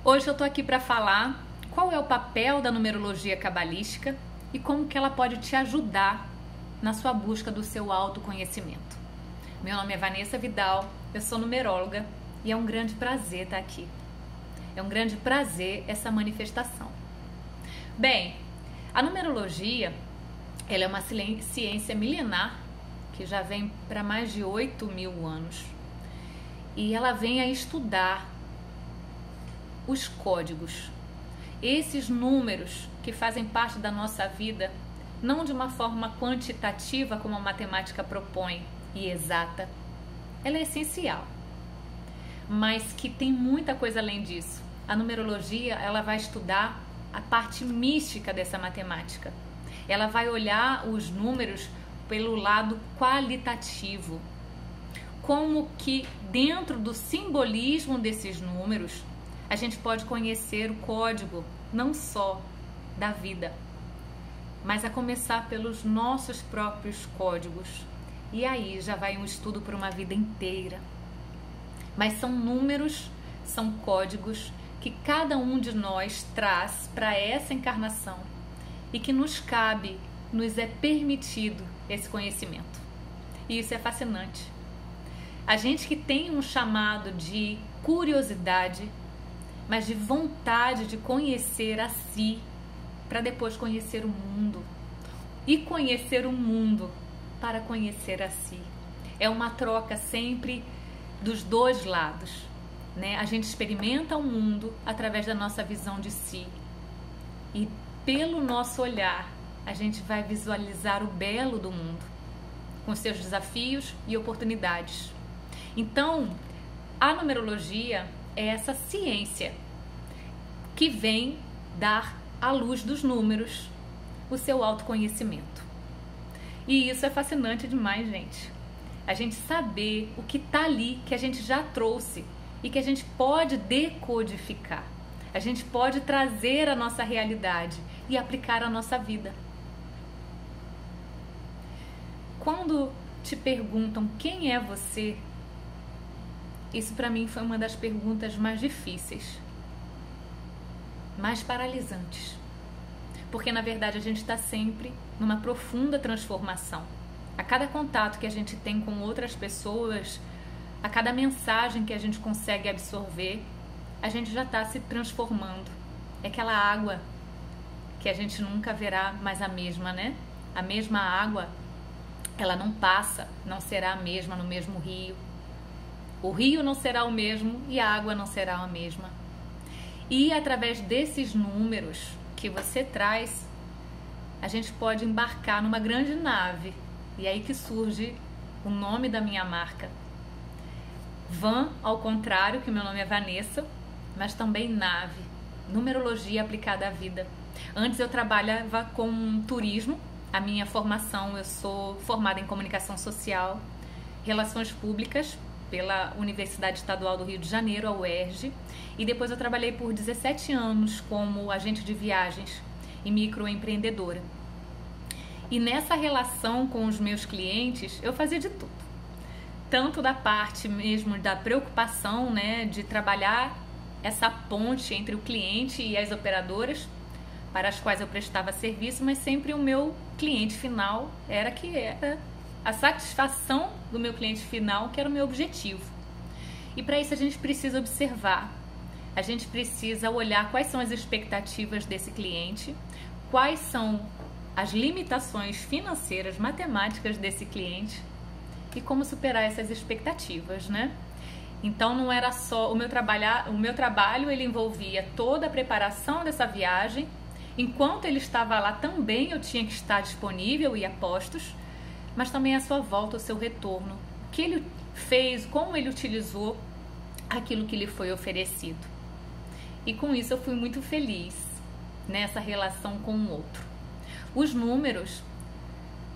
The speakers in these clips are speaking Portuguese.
Hoje eu tô aqui para falar qual é o papel da numerologia cabalística e como que ela pode te ajudar na sua busca do seu autoconhecimento. Meu nome é Vanessa Vidal, eu sou numeróloga e é um grande prazer estar aqui. É um grande prazer essa manifestação. Bem, a numerologia, ela é uma ciência milenar que já vem para mais de 8.000 anos e ela vem a estudar os códigos, esses números que fazem parte da nossa vida, não de uma forma quantitativa como a matemática propõe e exata. Ela é essencial, mas que tem muita coisa além disso. A numerologia, ela vai estudar a parte mística dessa matemática. Ela vai olhar os números pelo lado qualitativo. Como que dentro do simbolismo desses números, a gente pode conhecer o código não só da vida, mas a começar pelos nossos próprios códigos. E aí já vai um estudo por uma vida inteira. Mas são números, são códigos que cada um de nós traz para essa encarnação e que nos cabe, nos é permitido esse conhecimento. E isso é fascinante. A gente que tem um chamado de curiosidade, mas de vontade de conhecer a si, para depois conhecer o mundo. E conhecer o mundo para conhecer a si. É uma troca sempre dos dois lados, né? A gente experimenta o mundo através da nossa visão de si. E pelo nosso olhar, a gente vai visualizar o belo do mundo, com seus desafios e oportunidades. Então, a numerologia é essa ciência que vem dar à luz dos números o seu autoconhecimento. E isso é fascinante demais, gente. A gente saber o que está ali, que a gente já trouxe e que a gente pode decodificar. A gente pode trazer a nossa realidade e aplicar a nossa vida. Quando te perguntam quem é você, isso para mim foi uma das perguntas mais difíceis, mais paralisantes. Porque na verdade a gente está sempre numa profunda transformação. A cada contato que a gente tem com outras pessoas, a cada mensagem que a gente consegue absorver, a gente já está se transformando. É aquela água que a gente nunca verá mais a mesma, né? A mesma água, ela não passa, não será a mesma no mesmo rio. O rio não será o mesmo e a água não será a mesma. E através desses números que você traz, a gente pode embarcar numa grande nave. E aí que surge o nome da minha marca. Van, ao contrário, que meu nome é Vanessa, mas também nave, numerologia aplicada à vida. Antes eu trabalhava com turismo, a minha formação, eu sou formada em comunicação social, relações públicas, pela Universidade Estadual do Rio de Janeiro, a UERJ, e depois eu trabalhei por 17 anos como agente de viagens e microempreendedora. E nessa relação com os meus clientes, eu fazia de tudo. Tanto da parte mesmo da preocupação, né, de trabalhar essa ponte entre o cliente e as operadoras, para as quais eu prestava serviço, mas sempre o meu cliente final era a satisfação do meu cliente final, que era o meu objetivo. E para isso a gente precisa observar, a gente precisa olhar quais são as expectativas desse cliente, quais são as limitações financeiras, matemáticas desse cliente e como superar essas expectativas, né? Então não era só o meu trabalho, ele envolvia toda a preparação dessa viagem. Enquanto ele estava lá também eu tinha que estar disponível e a postos, mas também a sua volta, o seu retorno, o que ele fez, como ele utilizou aquilo que lhe foi oferecido. E com isso eu fui muito feliz nessa relação com o outro. Os números,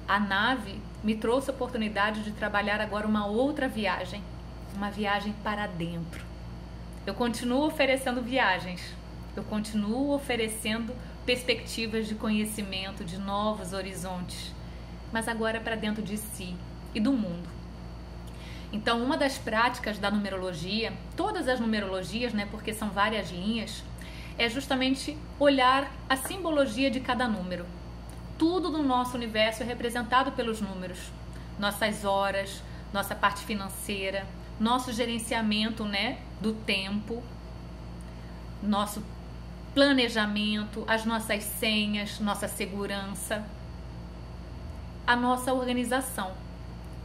a nave me trouxe a oportunidade de trabalhar agora uma outra viagem, uma viagem para dentro. Eu continuo oferecendo viagens, eu continuo oferecendo perspectivas de conhecimento, de novos horizontes, mas agora para dentro de si e do mundo. Então, uma das práticas da numerologia, todas as numerologias, né, porque são várias linhas, é justamente olhar a simbologia de cada número. Tudo no nosso universo é representado pelos números. Nossas horas, nossa parte financeira, nosso gerenciamento, né, do tempo, nosso planejamento, as nossas senhas, nossa segurança, a nossa organização.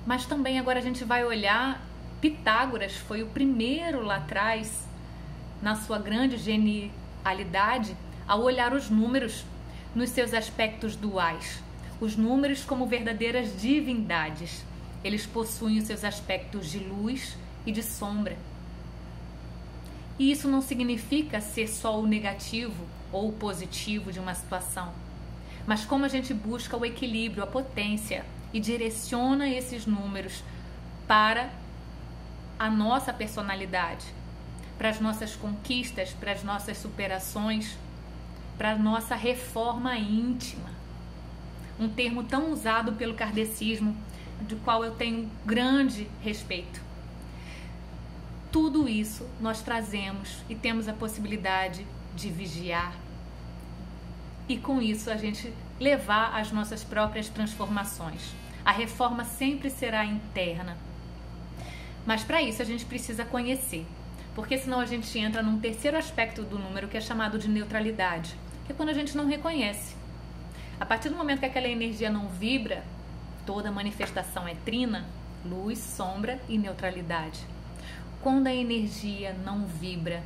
Mas também agora a gente vai olhar, Pitágoras foi o primeiro lá atrás, na sua grande genialidade, a olhar os números nos seus aspectos duais. Os números como verdadeiras divindades. Eles possuem os seus aspectos de luz e de sombra. E isso não significa ser só o negativo ou o positivo de uma situação, mas como a gente busca o equilíbrio, a potência e direciona esses números para a nossa personalidade, para as nossas conquistas, para as nossas superações, para a nossa reforma íntima. Um termo tão usado pelo kardecismo, do qual eu tenho grande respeito. Tudo isso nós trazemos e temos a possibilidade de vigiar e com isso a gente levar as nossas próprias transformações. A reforma sempre será interna, mas para isso a gente precisa conhecer, porque senão a gente entra num terceiro aspecto do número que é chamado de neutralidade, que é quando a gente não reconhece. A partir do momento que aquela energia não vibra, toda manifestação é trina, luz, sombra e neutralidade. Quando a energia não vibra,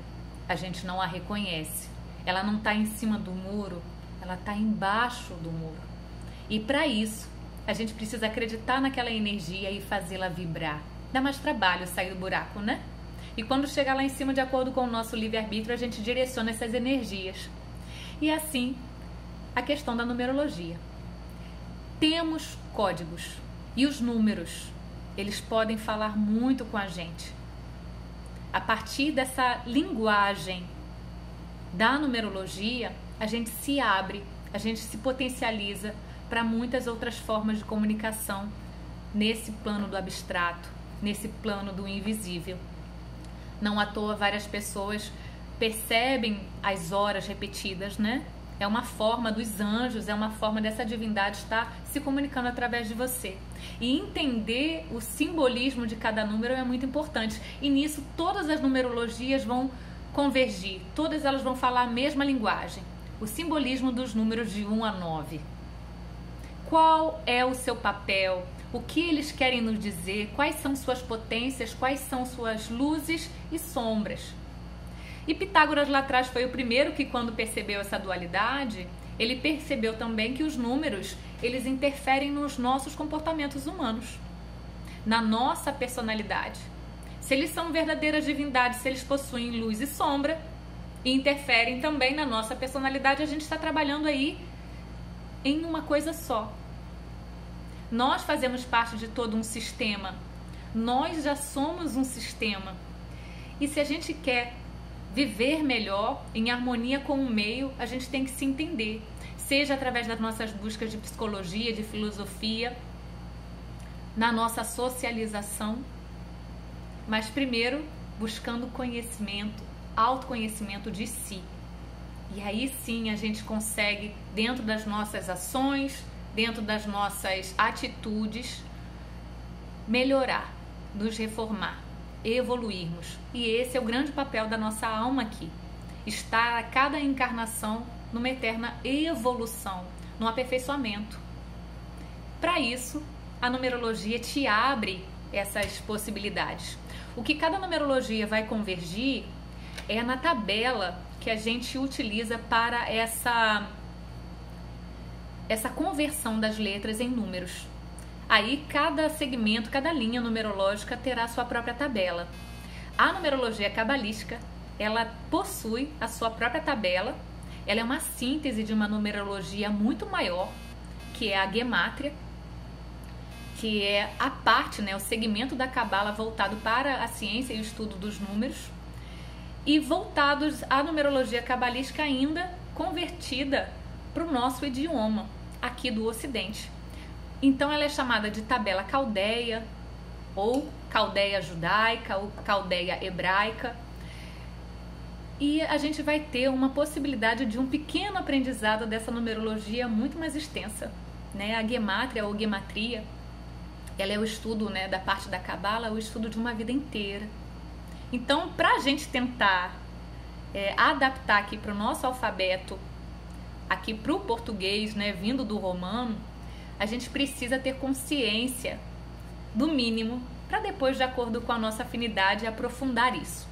a gente não a reconhece. Ela não está em cima do muro, ela está embaixo do muro. E para isso, a gente precisa acreditar naquela energia e fazê-la vibrar. Dá mais trabalho sair do buraco, né? E quando chegar lá em cima, de acordo com o nosso livre-arbítrio, a gente direciona essas energias. E assim, a questão da numerologia. Temos códigos e os números, eles podem falar muito com a gente. A partir dessa linguagem da numerologia, a gente se abre, a gente se potencializa para muitas outras formas de comunicação nesse plano do abstrato, nesse plano do invisível. Não à toa várias pessoas percebem as horas repetidas, né? É uma forma dos anjos, é uma forma dessa divindade estar se comunicando através de você. E entender o simbolismo de cada número é muito importante. E nisso todas as numerologias vão convergir, todas elas vão falar a mesma linguagem. O simbolismo dos números de 1 a 9. Qual é o seu papel? O que eles querem nos dizer? Quais são suas potências? Quais são suas luzes e sombras? E Pitágoras lá atrás foi o primeiro que, quando percebeu essa dualidade, ele percebeu também que os números, eles interferem nos nossos comportamentos humanos, na nossa personalidade. Se eles são verdadeiras divindades, se eles possuem luz e sombra, e interferem também na nossa personalidade, a gente está trabalhando aí em uma coisa só. Nós fazemos parte de todo um sistema. Nós já somos um sistema. E se a gente quer viver melhor, em harmonia com o meio, a gente tem que se entender. Seja através das nossas buscas de psicologia, de filosofia, na nossa socialização, mas primeiro buscando conhecimento, autoconhecimento de si. E aí sim a gente consegue, dentro das nossas ações, dentro das nossas atitudes, melhorar, nos reformar, evoluirmos. E esse é o grande papel da nossa alma aqui. Estar a cada encarnação numa eterna evolução, num aperfeiçoamento. Para isso, a numerologia te abre essas possibilidades. O que cada numerologia vai convergir é na tabela que a gente utiliza para essa conversão das letras em números. Aí cada segmento, cada linha numerológica terá sua própria tabela. A numerologia cabalística, ela possui a sua própria tabela. Ela é uma síntese de uma numerologia muito maior, que é a Gemátria, que é a parte, né, o segmento da Cabala voltado para a ciência e o estudo dos números, e voltados à numerologia cabalística ainda convertida para o nosso idioma aqui do Ocidente. Então ela é chamada de tabela caldeia ou caldeia judaica ou caldeia hebraica. E a gente vai ter uma possibilidade de um pequeno aprendizado dessa numerologia muito mais extensa, né? A gemátria ou gematria, ela é o estudo, né, da parte da Cabala, o estudo de uma vida inteira. Então, para a gente tentar adaptar aqui para o nosso alfabeto, aqui para o português, né, vindo do romano, a gente precisa ter consciência do mínimo para depois, de acordo com a nossa afinidade, aprofundar isso.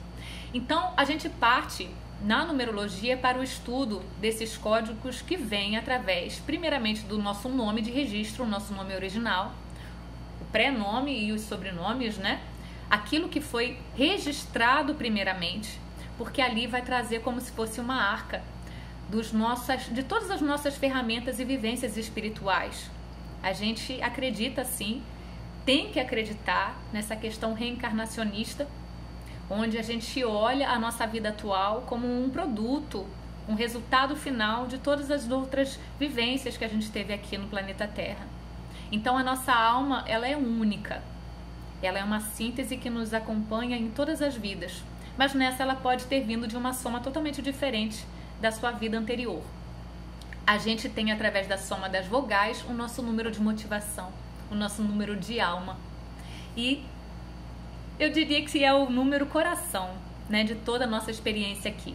Então, a gente parte na numerologia para o estudo desses códigos que vêm através, primeiramente, do nosso nome de registro, o nosso nome original, o pré-nome e os sobrenomes, né? Aquilo que foi registrado primeiramente, porque ali vai trazer como se fosse uma arca de todas as nossas ferramentas e vivências espirituais. A gente acredita, sim, tem que acreditar nessa questão reencarnacionista, onde a gente olha a nossa vida atual como um produto, um resultado final de todas as outras vivências que a gente teve aqui no planeta Terra. Então a nossa alma, ela é única, ela é uma síntese que nos acompanha em todas as vidas, mas nessa ela pode ter vindo de uma soma totalmente diferente da sua vida anterior. A gente tem, através da soma das vogais, o nosso número de motivação, o nosso número de alma. E eu diria que é o número coração, né, de toda a nossa experiência aqui.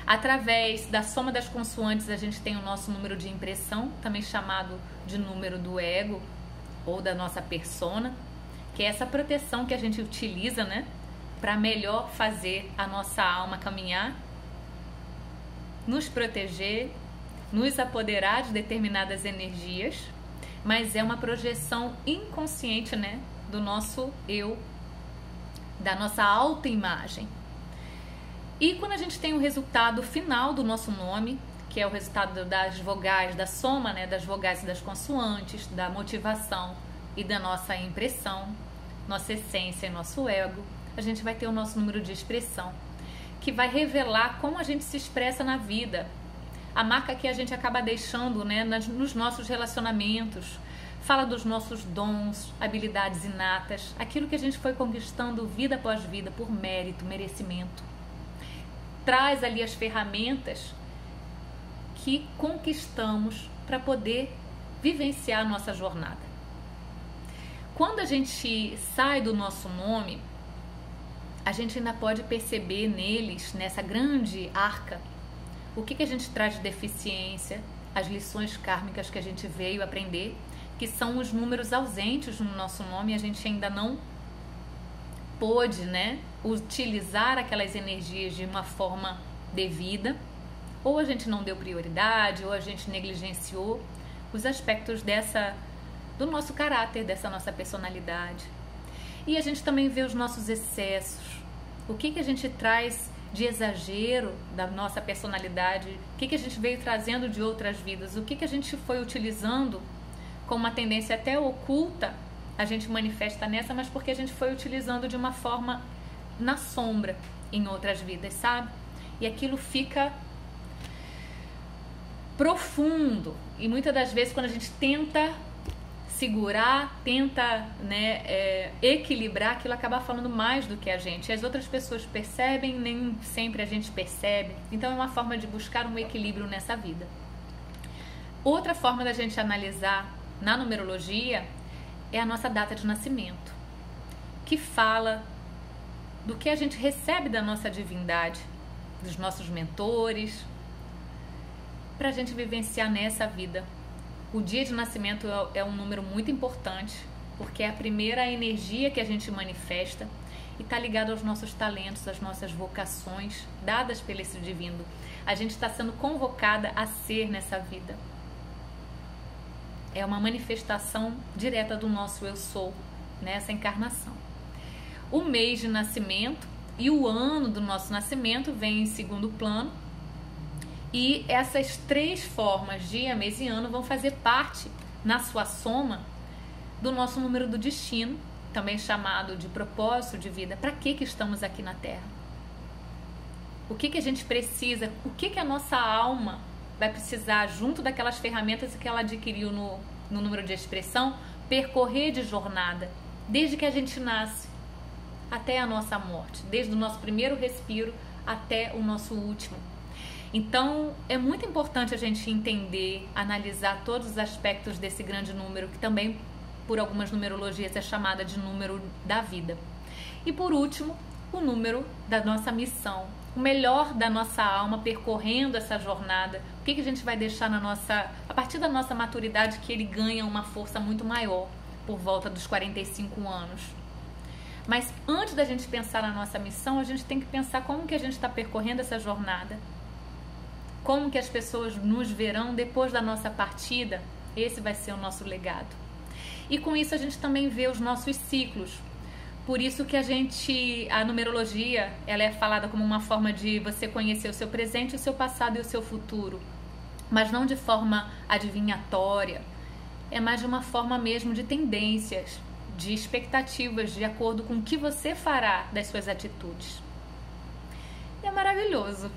Através da soma das consoantes, a gente tem o nosso número de impressão, também chamado de número do ego ou da nossa persona, que é essa proteção que a gente utiliza, né, para melhor fazer a nossa alma caminhar, nos proteger, nos apoderar de determinadas energias, mas é uma projeção inconsciente, né, do nosso eu, da nossa autoimagem. E quando a gente tem o resultado final do nosso nome, que é o resultado das vogais, da soma, né, das vogais e das consoantes, da motivação e da nossa impressão, nossa essência e nosso ego, a gente vai ter o nosso número de expressão, que vai revelar como a gente se expressa na vida, a marca que a gente acaba deixando, né, nos nossos relacionamentos. Fala dos nossos dons, habilidades inatas, aquilo que a gente foi conquistando vida após vida por mérito, merecimento. Traz ali as ferramentas que conquistamos para poder vivenciar a nossa jornada. Quando a gente sai do nosso nome, a gente ainda pode perceber neles, nessa grande arca, o que a gente traz de deficiência, as lições kármicas que a gente veio aprender, que são os números ausentes no nosso nome, e a gente ainda não pôde, né, utilizar aquelas energias de uma forma devida, ou a gente não deu prioridade, ou a gente negligenciou os aspectos do nosso caráter, dessa nossa personalidade. E a gente também vê os nossos excessos, o que a gente traz de exagero da nossa personalidade, o que a gente veio trazendo de outras vidas, o que a gente foi utilizando com uma tendência até oculta, a gente manifesta nessa, mas porque a gente foi utilizando de uma forma na sombra em outras vidas, sabe? E aquilo fica profundo. E muitas das vezes, quando a gente tenta segurar, tenta, né, equilibrar, aquilo acaba falando mais do que a gente. As outras pessoas percebem, nem sempre a gente percebe. Então é uma forma de buscar um equilíbrio nessa vida. Outra forma da gente analisar na numerologia é a nossa data de nascimento, que fala do que a gente recebe da nossa divindade, dos nossos mentores, para a gente vivenciar nessa vida. O dia de nascimento é um número muito importante, porque é a primeira energia que a gente manifesta e está ligado aos nossos talentos, às nossas vocações dadas pelo esse divino. A gente está sendo convocada a ser nessa vida. É uma manifestação direta do nosso eu sou nessa encarnação. O mês de nascimento e o ano do nosso nascimento vem em segundo plano, e essas três formas, dia, mês e ano, vão fazer parte, na sua soma, do nosso número do destino, também chamado de propósito de vida. Para que estamos aqui na Terra? O que a gente precisa? O que a nossa alma vai precisar, junto daquelas ferramentas que ela adquiriu no número de expressão, percorrer de jornada, desde que a gente nasce, até a nossa morte, desde o nosso primeiro respiro até o nosso último. Então, é muito importante a gente entender, analisar todos os aspectos desse grande número, que também, por algumas numerologias, é chamada de número da vida. E por último, o número da nossa missão, o melhor da nossa alma percorrendo essa jornada. O que a gente vai deixar a partir da nossa maturidade, que ele ganha uma força muito maior, por volta dos 45 anos. Mas antes da gente pensar na nossa missão, a gente tem que pensar como que a gente está percorrendo essa jornada. Como que as pessoas nos verão depois da nossa partida. Esse vai ser o nosso legado. E com isso a gente também vê os nossos ciclos. Por isso que a numerologia, ela é falada como uma forma de você conhecer o seu presente, o seu passado e o seu futuro. Mas não de forma adivinhatória. É mais de uma forma mesmo de tendências, de expectativas, de acordo com o que você fará das suas atitudes. E é maravilhoso.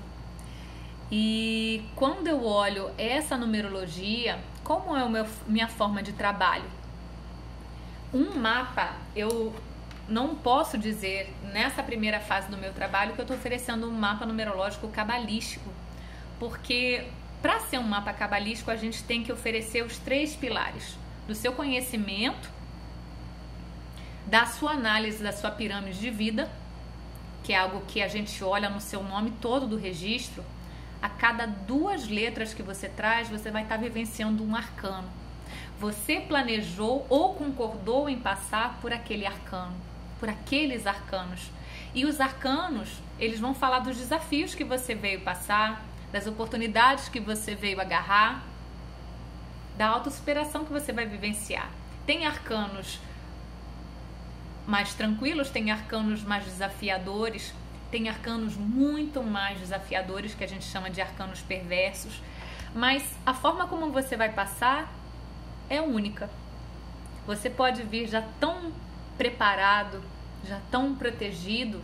E quando eu olho essa numerologia, como é minha forma de trabalho? Um mapa, eu não posso dizer nessa primeira fase do meu trabalho que eu estou oferecendo um mapa numerológico cabalístico, porque para ser um mapa cabalístico a gente tem que oferecer os 3 pilares do seu conhecimento, da sua análise da sua pirâmide de vida, que é algo que a gente olha no seu nome todo do registro. A cada 2 letras que você traz, você vai estar vivenciando um arcano. Você planejou ou concordou em passar por aquele arcano, por aqueles arcanos. E os arcanos, eles vão falar dos desafios que você veio passar, das oportunidades que você veio agarrar, da autossuperação que você vai vivenciar. Tem arcanos mais tranquilos, tem arcanos mais desafiadores, tem arcanos muito mais desafiadores, que a gente chama de arcanos perversos, mas a forma como você vai passar é única. Você pode vir já tão preparado, já tão protegido,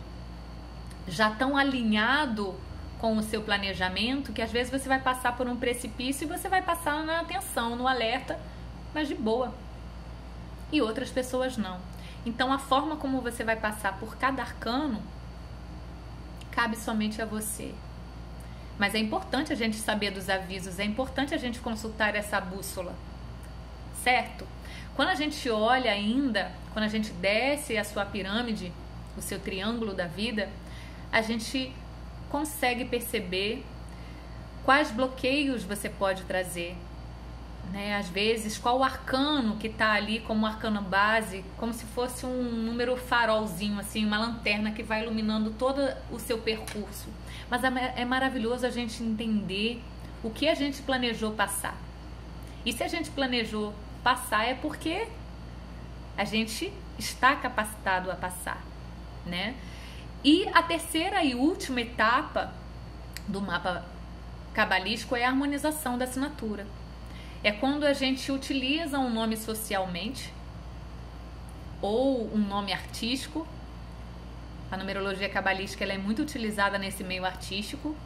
já tão alinhado com o seu planejamento, que às vezes você vai passar por um precipício e você vai passar na atenção, no alerta, mas de boa. E outras pessoas não. Então a forma como você vai passar por cada arcano cabe somente a você. Mas é importante a gente saber dos avisos, é importante a gente consultar essa bússola, certo? Quando a gente olha ainda, quando a gente desce a sua pirâmide, o seu triângulo da vida, a gente consegue perceber quais bloqueios você pode trazer, né? Às vezes, qual o arcano que está ali como arcano base, como se fosse um número farolzinho, assim, uma lanterna que vai iluminando todo o seu percurso. Mas é maravilhoso a gente entender o que a gente planejou passar. E se a gente planejou passar é porque a gente está capacitado a passar, né? E a terceira e última etapa do mapa cabalístico é a harmonização da assinatura. É quando a gente utiliza um nome socialmente ou um nome artístico. A numerologia cabalística ela é muito utilizada nesse meio artístico,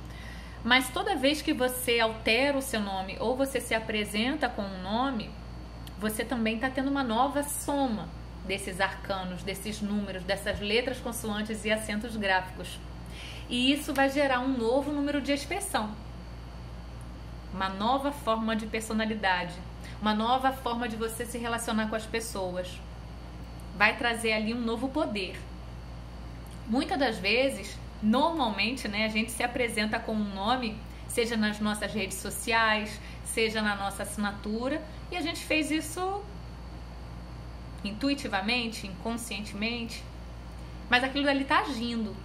mas toda vez que você altera o seu nome ou você se apresenta com um nome, você também está tendo uma nova soma desses arcanos, desses números, dessas letras, consoantes e acentos gráficos. E isso vai gerar um novo número de expressão, uma nova forma de personalidade, uma nova forma de você se relacionar com as pessoas. Vai trazer ali um novo poder. Muitas das vezes, normalmente, né, a gente se apresenta com um nome, seja nas nossas redes sociais, seja na nossa assinatura, e a gente fez isso intuitivamente, inconscientemente, mas aquilo ali está agindo.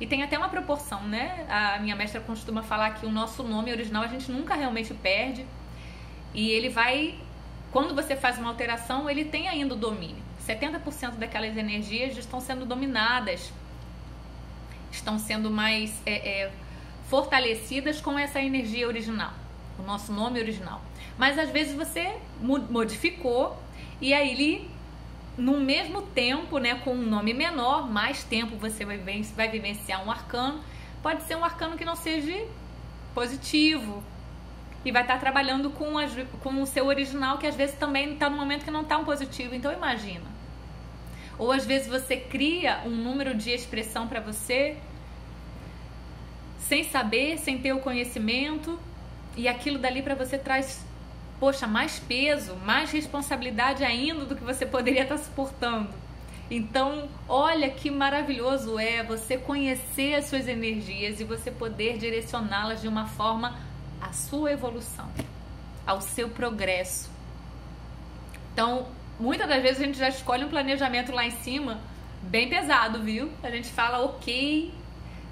E tem até uma proporção, né? A minha mestra costuma falar que o nosso nome original a gente nunca realmente perde, e ele vai, quando você faz uma alteração, ele tem ainda o domínio. 70% daquelas energias estão sendo dominadas, estão sendo mais fortalecidas com essa energia original, o nosso nome original. Mas às vezes você modificou e aí ele, no mesmo tempo, né, com um nome menor, mais tempo você vai vivenciar um arcano. Pode ser um arcano que não seja positivo e vai estar trabalhando com o seu original, que às vezes também está no momento que não está um positivo. Então imagina, Ou às vezes você cria um número de expressão para você sem saber, sem ter o conhecimento, e aquilo dali para você traz, poxa, mais peso, mais responsabilidade ainda do que você poderia estar suportando. Então, olha que maravilhoso é você conhecer as suas energias e você poder direcioná-las de uma forma à sua evolução, ao seu progresso. Então, muitas das vezes a gente já escolhe um planejamento lá em cima bem pesado, viu? A gente fala, ok,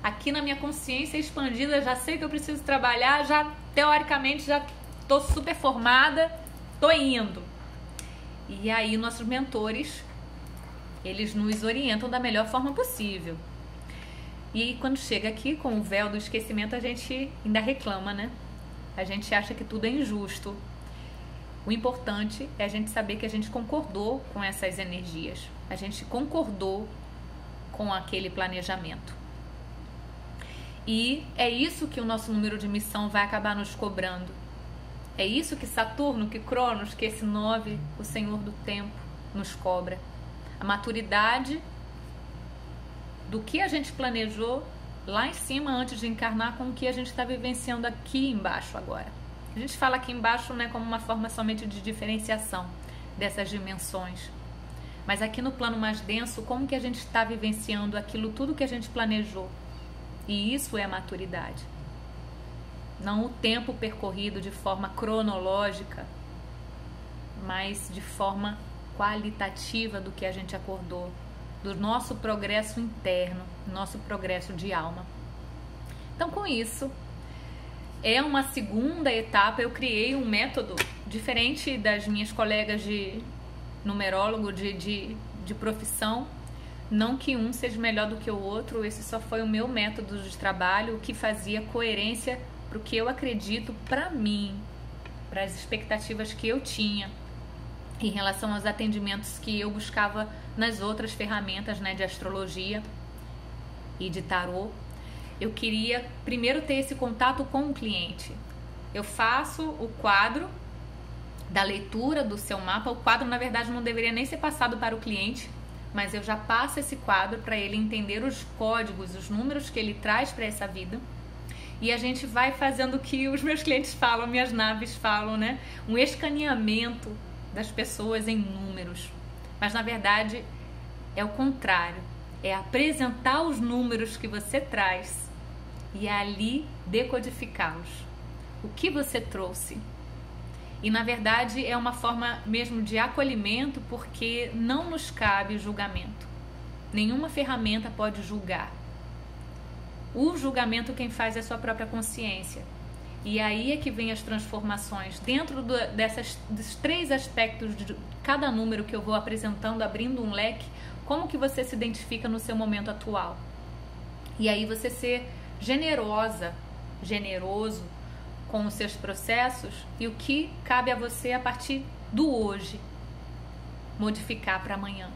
aqui na minha consciência expandida, já sei que eu preciso trabalhar, já teoricamente já tô super formada, tô indo. E aí nossos mentores, eles nos orientam da melhor forma possível. E quando chega aqui com o véu do esquecimento, a gente ainda reclama, né? A gente acha que tudo é injusto. O importante é a gente saber que a gente concordou com essas energias. A gente concordou com aquele planejamento. E é isso que o nosso número de missão vai acabar nos cobrando. É isso que Saturno, que Cronos, que esse 9, o Senhor do Tempo, nos cobra. A maturidade do que a gente planejou lá em cima antes de encarnar com o que a gente está vivenciando aqui embaixo agora. A gente fala aqui embaixo, né, como uma forma somente de diferenciação dessas dimensões. Mas aqui no plano mais denso, como que a gente está vivenciando aquilo tudo que a gente planejou? E isso é a maturidade. Não o tempo percorrido de forma cronológica, mas de forma qualitativa do que a gente acordou, do nosso progresso interno, nosso progresso de alma. Então, com isso, é uma segunda etapa. Eu criei um método diferente das minhas colegas de numerólogo, de profissão. Não que um seja melhor do que o outro, esse só foi o meu método de trabalho, o que fazia coerência para o que eu acredito para mim, para as expectativas que eu tinha em relação aos atendimentos que eu buscava nas outras ferramentas, né, de astrologia e de tarô. Eu queria primeiro ter esse contato com o cliente. Eu faço o quadro da leitura do seu mapa. O quadro, na verdade, não deveria nem ser passado para o cliente, mas eu já passo esse quadro para ele entender os códigos, os números que ele traz para essa vida. E a gente vai fazendo o que os meus clientes falam, minhas naves falam, né? Um escaneamento das pessoas em números. Mas, na verdade, é o contrário. É apresentar os números que você traz e ali decodificá-los. O que você trouxe. E, na verdade, é uma forma mesmo de acolhimento, porque não nos cabe o julgamento. Nenhuma ferramenta pode julgar. O julgamento quem faz é a sua própria consciência. E aí é que vem as transformações. Dentro desses três aspectos de cada número que eu vou apresentando, abrindo um leque, como que você se identifica no seu momento atual. E aí você ser generoso com os seus processos e o que cabe a você a partir do hoje, modificar para amanhã.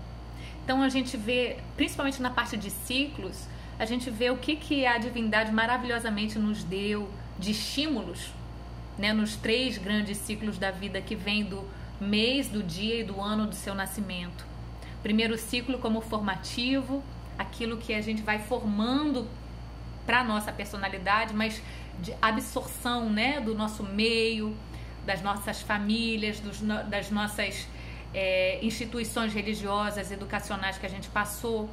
Então a gente vê, principalmente na parte de ciclos, a gente vê o que a divindade maravilhosamente nos deu de estímulos, né, nos 3 grandes ciclos da vida que vem do mês, do dia e do ano do seu nascimento. Primeiro ciclo como formativo, aquilo que a gente vai formando para a nossa personalidade, mas de absorção, né, do nosso meio, das nossas famílias, das nossas instituições religiosas, educacionais que a gente passou.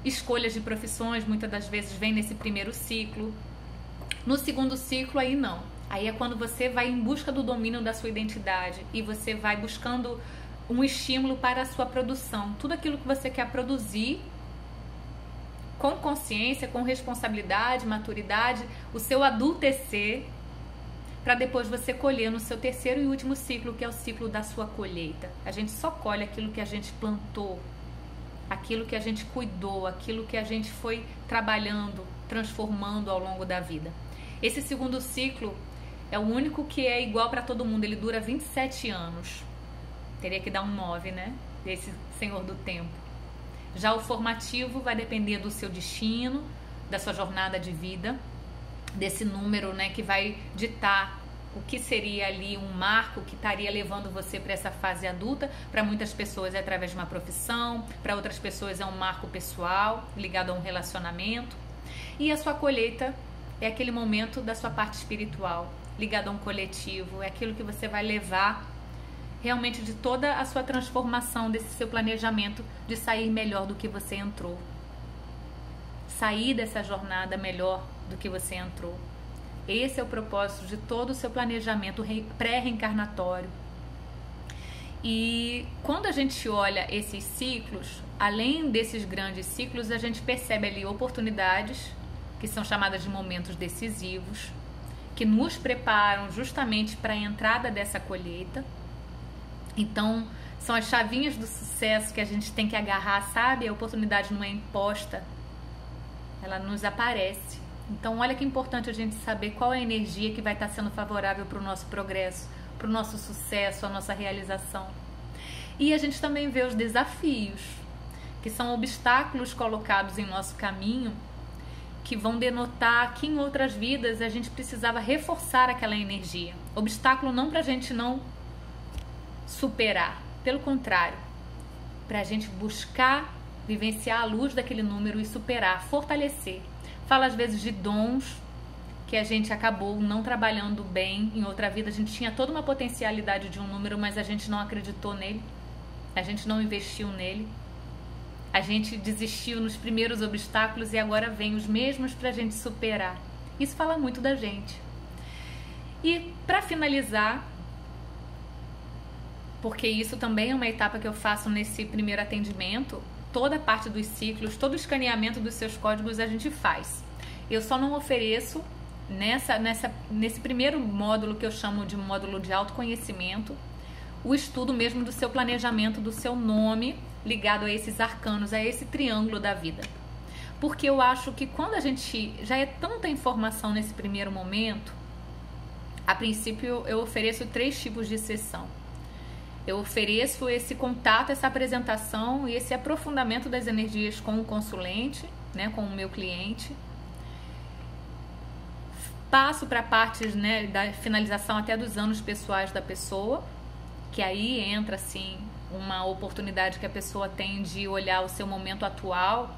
Escolhas de profissões, muitas das vezes, vem nesse primeiro ciclo. No segundo ciclo, aí não. Aí é quando você vai em busca do domínio da sua identidade e você vai buscando um estímulo para a sua produção. Tudo aquilo que você quer produzir com consciência, com responsabilidade, maturidade, o seu adultecer, para depois você colher no seu terceiro e último ciclo, que é o ciclo da sua colheita. A gente só colhe aquilo que a gente plantou, aquilo que a gente cuidou, aquilo que a gente foi trabalhando, transformando ao longo da vida. Esse segundo ciclo é o único que é igual para todo mundo, ele dura 27 anos. Teria que dar um 9, né? Desse Senhor do Tempo. Já o formativo vai depender do seu destino, da sua jornada de vida, desse número, né, que vai ditar o que seria ali um marco que estaria levando você para essa fase adulta. Para muitas pessoas é através de uma profissão, para outras pessoas é um marco pessoal ligado a um relacionamento. E a sua colheita é aquele momento da sua parte espiritual, ligado a um coletivo, é aquilo que você vai levar realmente de toda a sua transformação, desse seu planejamento de sair melhor do que você entrou. Sair dessa jornada melhor do que você entrou. Esse é o propósito de todo o seu planejamento pré-reencarnatório. E quando a gente olha esses ciclos, além desses grandes ciclos, a gente percebe ali oportunidades, que são chamadas de momentos decisivos, que nos preparam justamente para a entrada dessa colheita. Então, são as chavinhas do sucesso que a gente tem que agarrar, sabe? A oportunidade não é imposta, ela nos aparece. Então, olha que importante a gente saber qual é a energia que vai estar sendo favorável para o nosso progresso, para o nosso sucesso, a nossa realização. E a gente também vê os desafios, que são obstáculos colocados em nosso caminho, que vão denotar que em outras vidas a gente precisava reforçar aquela energia. Obstáculo não para a gente não superar, pelo contrário, para a gente buscar vivenciar a luz daquele número e superar, fortalecer. Fala às vezes de dons que a gente acabou não trabalhando bem em outra vida. A gente tinha toda uma potencialidade de um número, mas a gente não acreditou nele, a gente não investiu nele, a gente desistiu nos primeiros obstáculos e agora vem os mesmos para a gente superar. Isso fala muito da gente. E para finalizar, porque isso também é uma etapa que eu faço nesse primeiro atendimento, toda a parte dos ciclos, todo o escaneamento dos seus códigos a gente faz. Eu só não ofereço nesse primeiro módulo, que eu chamo de módulo de autoconhecimento, o estudo mesmo do seu planejamento, do seu nome, ligado a esses arcanos, a esse triângulo da vida. Porque eu acho que quando a gente já é tanta informação nesse primeiro momento, a princípio eu ofereço 3 tipos de sessão. Eu ofereço esse contato, essa apresentação e esse aprofundamento das energias com o consulente, né, com o meu cliente. Passo para partes, né, da finalização até dos anos pessoais da pessoa, que aí entra assim uma oportunidade que a pessoa tem de olhar o seu momento atual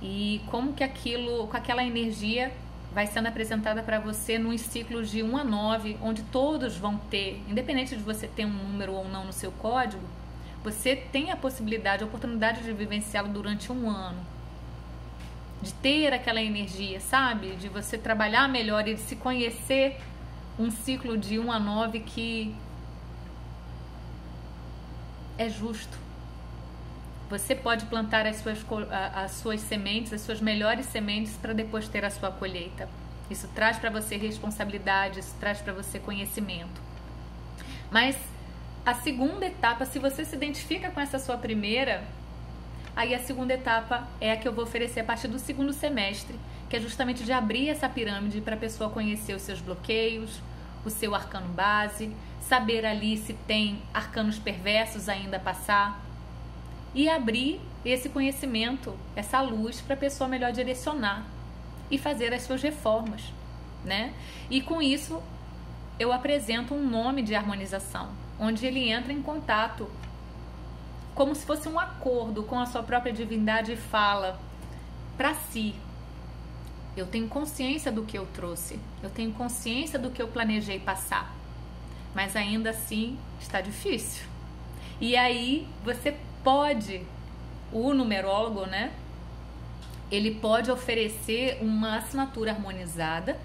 e como que aquilo, com aquela energia, vai sendo apresentada para você num ciclo de 1 a 9, onde todos vão ter, independente de você ter um número ou não no seu código, você tem a possibilidade, a oportunidade de vivenciá-lo durante 1 ano. De ter aquela energia, sabe? De você trabalhar melhor e de se conhecer, um ciclo de 1 a 9 que é justo. Você pode plantar as suas sementes, as suas melhores sementes, para depois ter a sua colheita. Isso traz para você responsabilidade, isso traz para você conhecimento. Mas a segunda etapa, se você se identifica com essa sua primeira, aí a segunda etapa é a que eu vou oferecer a partir do 2º semestre, que é justamente de abrir essa pirâmide para a pessoa conhecer os seus bloqueios, o seu arcano base, saber ali se tem arcanos perversos ainda a passar, e abrir esse conhecimento, essa luz, para a pessoa melhor direcionar e fazer as suas reformas, né? E com isso eu apresento um nome de harmonização, onde ele entra em contato como se fosse um acordo com a sua própria divindade e fala para si: eu tenho consciência do que eu trouxe, eu tenho consciência do que eu planejei passar, mas ainda assim está difícil. E aí você pode, o numerólogo, né, ele pode oferecer uma assinatura harmonizada,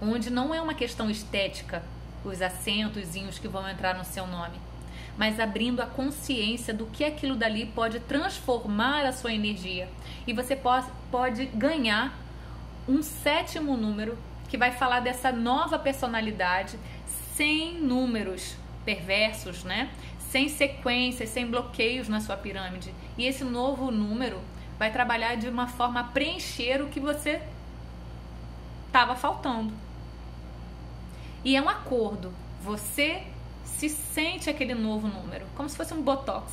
onde não é uma questão estética, os acentozinhos que vão entrar no seu nome, mas abrindo a consciência do que aquilo dali pode transformar a sua energia. E você pode ganhar um 7º número, que vai falar dessa nova personalidade, sem números perversos, né? Sem sequências, sem bloqueios na sua pirâmide. E esse novo número vai trabalhar de uma forma a preencher o que você estava faltando. E é um acordo. Você se sente aquele novo número, como se fosse um botox.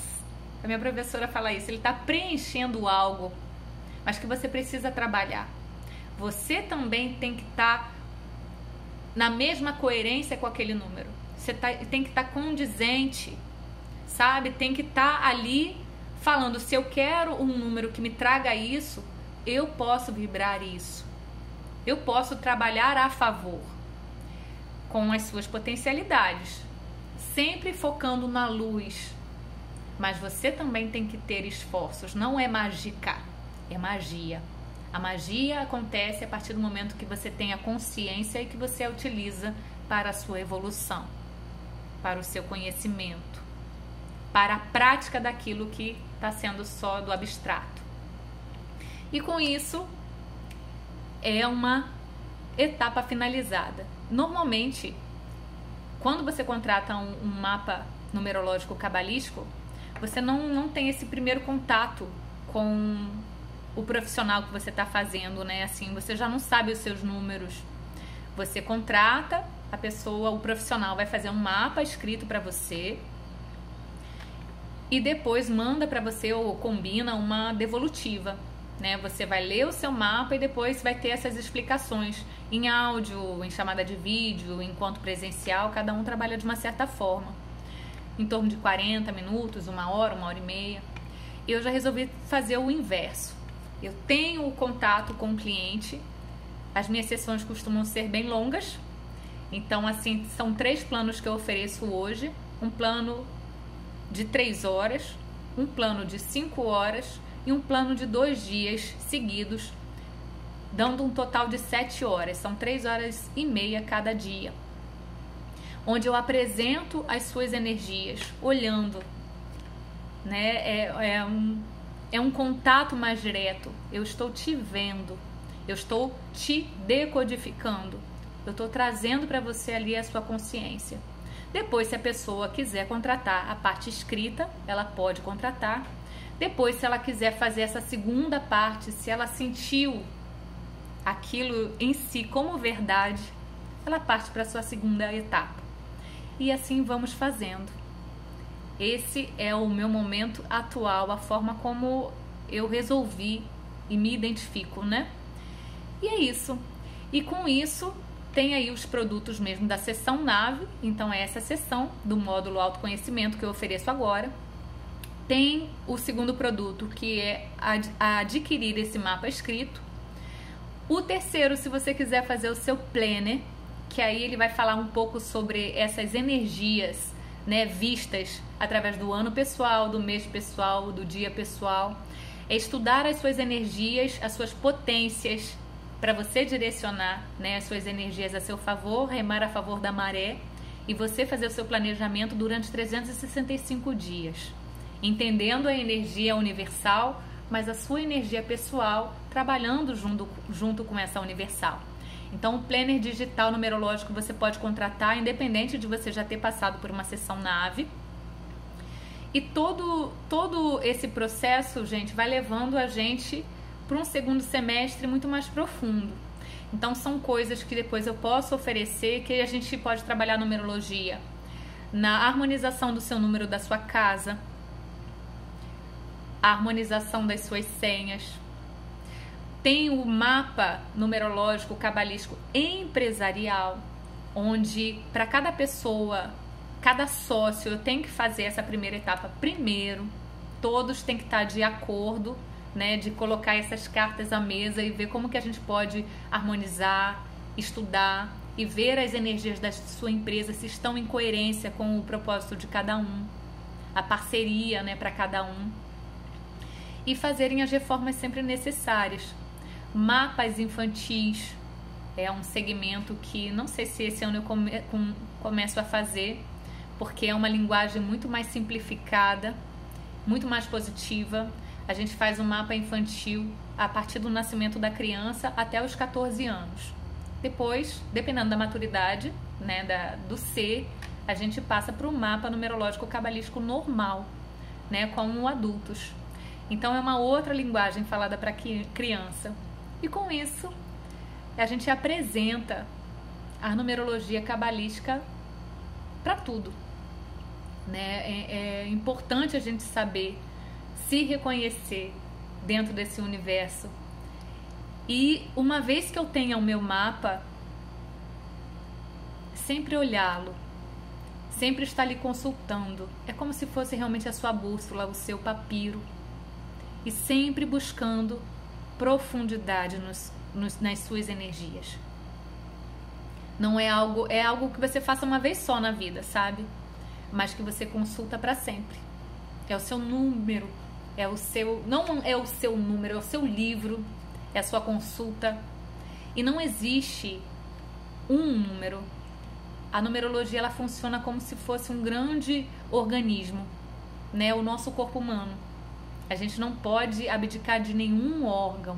A minha professora fala isso. Ele está preenchendo algo, mas que você precisa trabalhar. Você também tem que estar na mesma coerência com aquele número. Você tem que estar condizente, sabe? Tem que estar ali falando, se eu quero um número que me traga isso, eu posso vibrar isso. Eu posso trabalhar a favor com as suas potencialidades, sempre focando na luz. Mas você também tem que ter esforços, não é mágica, é magia. A magia acontece a partir do momento que você tem a consciência e que você a utiliza para a sua evolução, para o seu conhecimento, para a prática daquilo que está sendo só do abstrato. E com isso, é uma etapa finalizada. Normalmente, quando você contrata um mapa numerológico cabalístico, você não tem esse primeiro contato com o profissional que você está fazendo, né? Assim, você já não sabe os seus números. Você contrata a pessoa, o profissional vai fazer um mapa escrito para você e depois manda para você ou combina uma devolutiva, né? Você vai ler o seu mapa e depois vai ter essas explicações em áudio, em chamada de vídeo, enquanto presencial, cada um trabalha de uma certa forma. Em torno de 40 minutos, 1 hora e meia. Eu já resolvi fazer o inverso. Eu tenho o contato com o cliente, as minhas sessões costumam ser bem longas, então assim, são 3 planos que eu ofereço hoje, um plano de 3 horas, um plano de 5 horas e um plano de 2 dias seguidos, dando um total de 7 horas, são 3 horas e meia cada dia, onde eu apresento as suas energias, olhando, né? É um contato mais direto. Eu estou te vendo, eu estou te decodificando, eu estou trazendo para você ali a sua consciência. Depois, se a pessoa quiser contratar a parte escrita, ela pode contratar. Depois, se ela quiser fazer essa segunda parte, se ela sentiu aquilo em si como verdade, ela parte para a sua segunda etapa. E assim vamos fazendo. Esse é o meu momento atual, a forma como eu resolvi e me identifico, né? E é isso. E com isso, tem aí os produtos mesmo da sessão nave. Então, é essa sessão do módulo autoconhecimento que eu ofereço agora. Tem o segundo produto, que é adquirir esse mapa escrito. O terceiro, se você quiser fazer o seu planner, que aí ele vai falar um pouco sobre essas energias, né, vistas através do ano pessoal, do mês pessoal, do dia pessoal. É estudar as suas energias, as suas potências, para você direcionar, né, as suas energias a seu favor, remar a favor da maré, e você fazer o seu planejamento durante 365 dias, entendendo a energia universal, mas a sua energia pessoal trabalhando junto com essa universal. Então, o planner digital numerológico você pode contratar, independente de você já ter passado por uma sessão nave. E todo esse processo, gente, vai levando a gente para um segundo semestre muito mais profundo. Então, são coisas que depois eu posso oferecer, que a gente pode trabalhar numerologia na harmonização do seu número da sua casa, a harmonização das suas senhas. Tem o mapa numerológico cabalístico empresarial, onde para cada pessoa, cada sócio, eu tenho que fazer essa primeira etapa primeiro. Todos têm que estar de acordo, né, de colocar essas cartas à mesa e ver como que a gente pode harmonizar, estudar e ver as energias da sua empresa se estão em coerência com o propósito de cada um, a parceria, né, para cada um, e fazerem as reformas sempre necessárias. Mapas infantis é um segmento que não sei se esse ano eu começo a fazer, porque é uma linguagem muito mais simplificada, muito mais positiva. A gente faz um mapa infantil a partir do nascimento da criança até os 14 anos. Depois, dependendo da maturidade, né, do ser, a gente passa para o mapa numerológico cabalístico normal, né, como adultos. Então, é uma outra linguagem falada para criança. E com isso, a gente apresenta a numerologia cabalística para tudo, né? É importante a gente saber se reconhecer dentro desse universo. E uma vez que eu tenha o meu mapa, sempre olhá-lo, sempre estar ali consultando. É como se fosse realmente a sua bússola, o seu papiro. E sempre buscando profundidade nas suas energias. Não é algo, é algo que você faça uma vez só na vida, sabe? Mas que você consulta para sempre. É o seu número, é o seu, não é o seu número, é o seu livro, é a sua consulta. E não existe um número. A numerologia, ela funciona como se fosse um grande organismo, né? O nosso corpo humano. A gente não pode abdicar de nenhum órgão.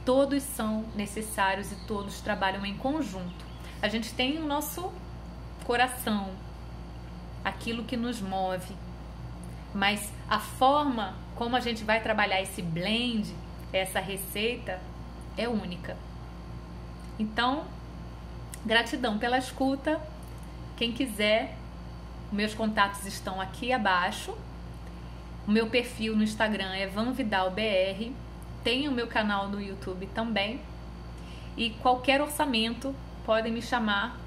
Todos são necessários e todos trabalham em conjunto. A gente tem o nosso coração, aquilo que nos move. Mas a forma como a gente vai trabalhar esse blend, essa receita, é única. Então, gratidão pela escuta. Quem quiser, meus contatos estão aqui abaixo. O meu perfil no Instagram é vanvidalbr. Tem o meu canal no YouTube também. E qualquer orçamento, podem me chamar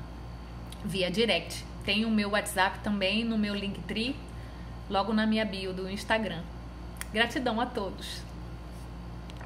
via direct. Tem o meu WhatsApp também no meu Linktree, logo na minha bio do Instagram. Gratidão a todos.